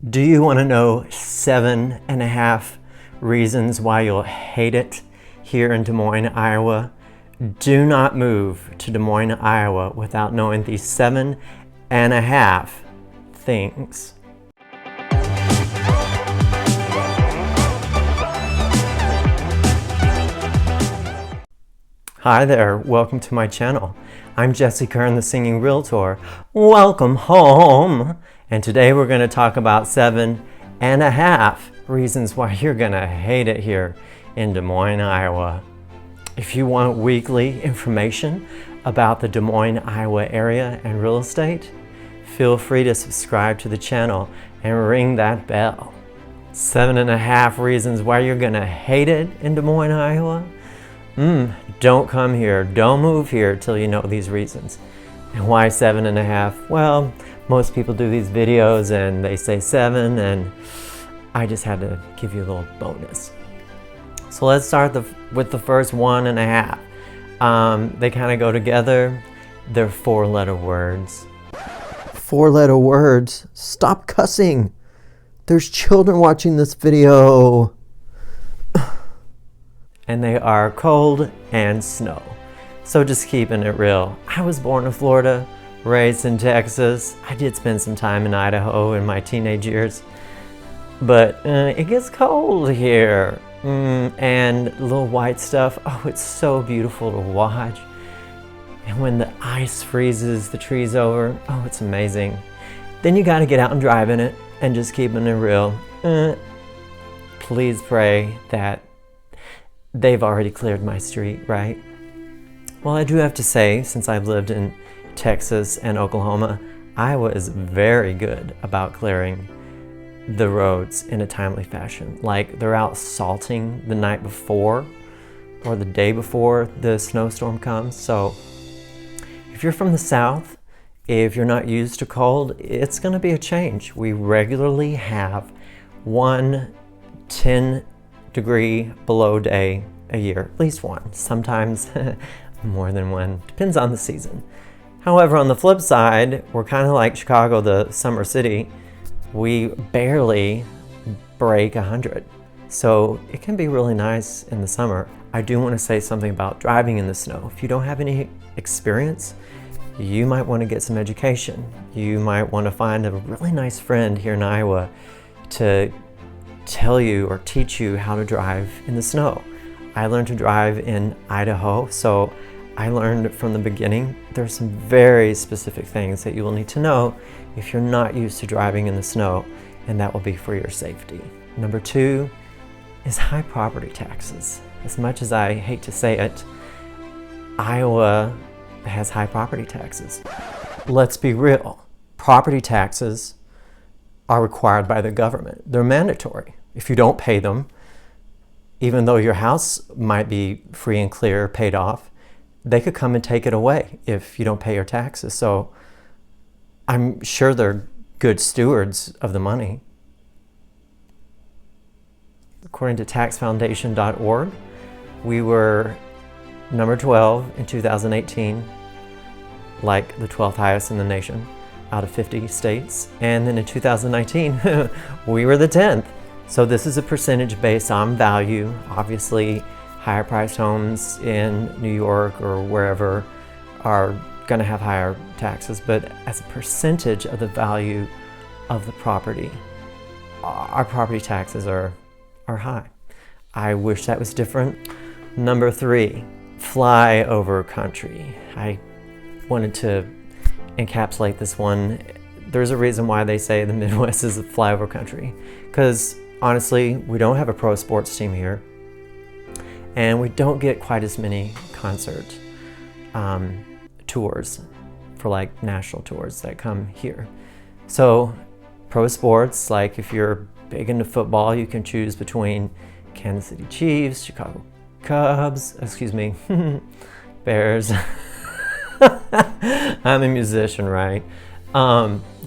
Do you want to know 7.5 reasons why you'll hate it here in Des Moines, Iowa? Do not move to Des Moines, Iowa without knowing these 7.5 things. Hi there, welcome to my channel. I'm Kern, the singing Realtor. Welcome home. And today we're going to talk about 7.5 reasons why you're going to hate it here in Des Moines, Iowa. If you want weekly information about the Des Moines, Iowa area and real estate, feel free to subscribe to the channel and ring that bell. 7.5 reasons why you're going to hate it in Des Moines, Iowa. Don't come here, don't move here till you know these reasons. And why 7.5? Well, most people do these videos and they say 7, and I just had to give you a little bonus. So let's start with the first 1.5. They kind of go together. They're 4-letter words. 4-letter words. Stop cussing. There's children watching this video. And they are cold and snow. So just keeping it real. I was born in Florida, raised in Texas. I did spend some time in Idaho in my teenage years, but it gets cold here. And little white stuff, oh, it's so beautiful to watch. And when the ice freezes the trees over, oh, it's amazing. Then you gotta get out and drive in it and just keeping it real. Please pray that they've already cleared my street, right? Well, I do have to say, since I've lived in Texas and Oklahoma, Iowa is very good about clearing the roads in a timely fashion. Like, they're out salting the night before or the day before the snowstorm comes. So if you're from the South, if you're not used to cold, it's gonna be a change. We regularly have 1 10-degree below day a year, at least one, sometimes more than one, depends on the season. However, on the flip side, we're kind of like Chicago, the summer city. We barely break 100. So it can be really nice in the summer. I do want to say something about driving in the snow. If you don't have any experience, you might want to get some education. You might want to find a really nice friend here in Iowa to tell you or teach you how to drive in the snow. I learned to drive in Idaho, so I learned from the beginning. There's some very specific things that you will need to know if you're not used to driving in the snow, and that will be for your safety. Number 2 is high property taxes. As much as I hate to say it, Iowa has high property taxes. Let's be real. Property taxes are required by the government. They're mandatory. If you don't pay them, even though your house might be free and clear, paid off, they could come and take it away if you don't pay your taxes. So I'm sure they're good stewards of the money. According to taxfoundation.org, we were number 12 in 2018, like the 12th highest in the nation out of 50 states. And then in 2019, we were the 10th. So this is a percentage based on value. Obviously, higher priced homes in New York or wherever are gonna have higher taxes, but as a percentage of the value of the property, our property taxes are high. I wish that was different. Number 3, flyover country. I wanted to encapsulate this one. There's a reason why they say the Midwest is a flyover country, because honestly, we don't have a pro sports team here, and we don't get quite as many concert tours for like national tours that come here. So pro sports, like if you're big into football, you can choose between Kansas City Chiefs, Chicago Cubs, Bears. I'm a musician, right?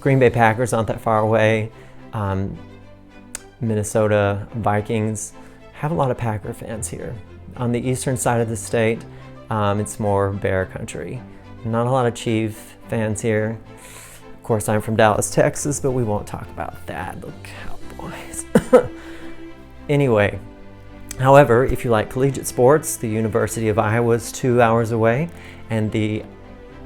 Green Bay Packers aren't that far away. Minnesota Vikings, have a lot of Packer fans here. On the eastern side of the state, it's more bear country. Not a lot of Chief fans here. course, I'm from Dallas, Texas, but we won't talk about that. The Cowboys. Anyway, however, if you like collegiate sports, the University of Iowa is 2 hours away, and the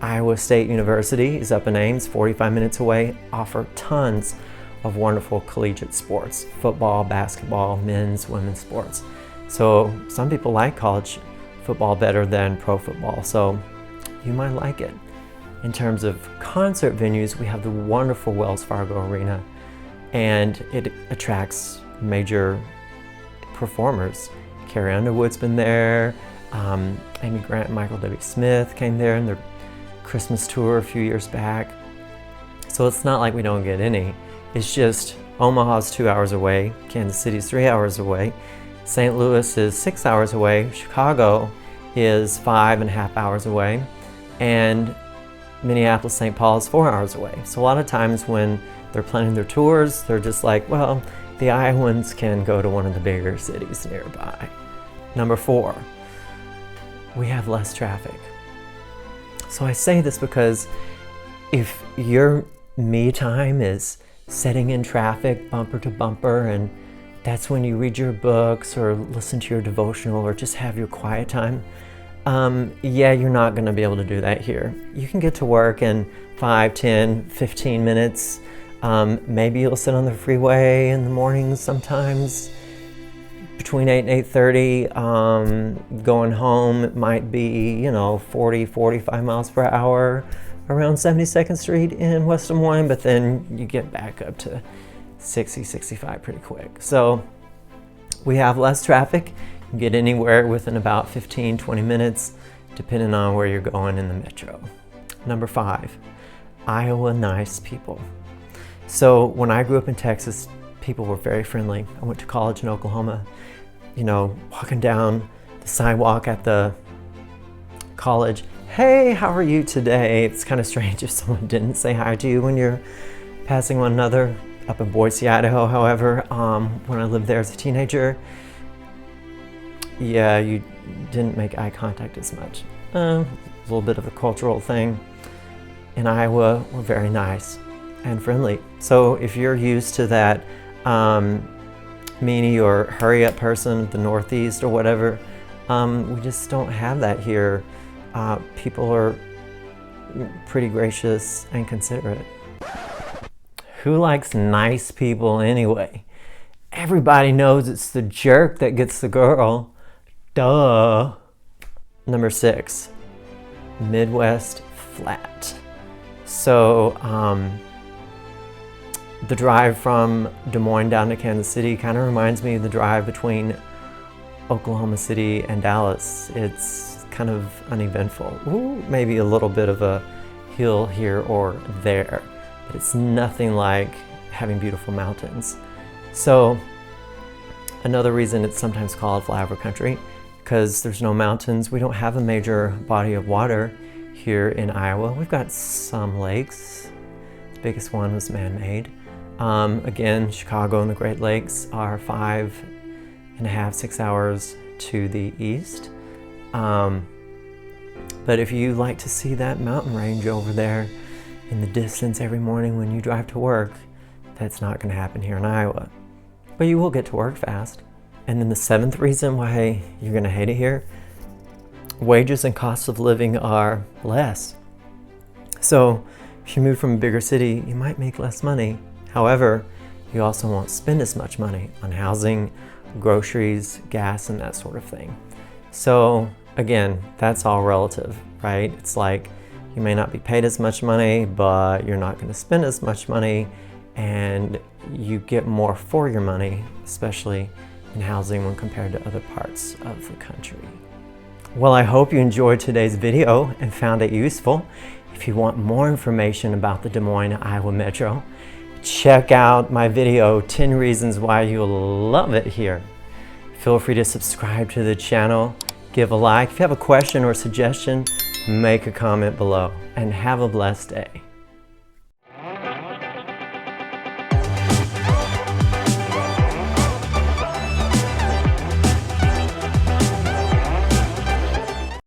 Iowa State University is up in Ames, 45 minutes away, offer tons of wonderful collegiate sports: football, basketball, men's, women's sports. So some people like college football better than pro football, so you might like it. In terms of concert venues, we have the wonderful Wells Fargo Arena, and it attracts major performers. Carrie Underwood's been there, Amy Grant and Michael W. Smith came there in their Christmas tour a few years back. So it's not like we don't get any. It's just Omaha's 2 hours away, Kansas City's 3 hours away, St. Louis is 6 hours away, Chicago is 5.5 hours away, and Minneapolis, St. Paul is 4 hours away. So a lot of times when they're planning their tours, they're just like, well, the Iowans can go to one of the bigger cities nearby. Number 4, we have less traffic. So I say this because if your me time is sitting in traffic bumper to bumper, and that's when you read your books or listen to your devotional or just have your quiet time, yeah, you're not going to be able to do that here. You can get to work in 5, 10, 15 minutes. Maybe you'll sit on the freeway in the mornings sometimes between 8 and 8:30. Going home, it might be, 40, 45 miles per hour around 72nd Street in West Des Moines, but then you get back up to 60, 65 pretty quick. So we have less traffic. You can get anywhere within about 15, 20 minutes, depending on where you're going in the metro. Number 5, Iowa nice people. So when I grew up in Texas, people were very friendly. I went to college in Oklahoma. Walking down the sidewalk at the college, hey, how are you today? It's kind of strange if someone didn't say hi to you when you're passing one another. Up in Boise, Idaho, however, when I lived there as a teenager, yeah, you didn't make eye contact as much. A little bit of a cultural thing. In Iowa, we're very nice and friendly. So if you're used to that meanie or hurry up person, the Northeast or whatever, we just don't have that here. People are pretty gracious and considerate. Who likes nice people anyway? Everybody knows it's the jerk that gets the girl. Duh. Number 6, Midwest flat. So the drive from Des Moines down to Kansas City kind of reminds me of the drive between Oklahoma City and Dallas. It's kind of uneventful. Ooh, maybe a little bit of a hill here or there, but it's nothing like having beautiful mountains. So another reason it's sometimes called flyover country, because there's no mountains. We don't have a major body of water here in Iowa. We've got some lakes. The biggest one was man-made. Again, Chicago and the Great Lakes are 5.5, 6 hours to the east. But if you like to see that mountain range over there in the distance every morning when you drive to work, that's not going to happen here in Iowa. But you will get to work fast. And then the 7th reason why you're going to hate it here, wages and costs of living are less. So if you move from a bigger city, you might make less money. However, you also won't spend as much money on housing, groceries, gas, and that sort of thing. So again, that's all relative, right? It's like you may not be paid as much money, but you're not going to spend as much money, and you get more for your money, especially in housing when compared to other parts of the country. Well, I hope you enjoyed today's video and found it useful. If you want more information about the Des Moines, Iowa Metro, check out my video, 10 Reasons Why You'll Love It Here. Feel free to subscribe to the channel, give a like. If you have a question or suggestion, make a comment below, and have a blessed day.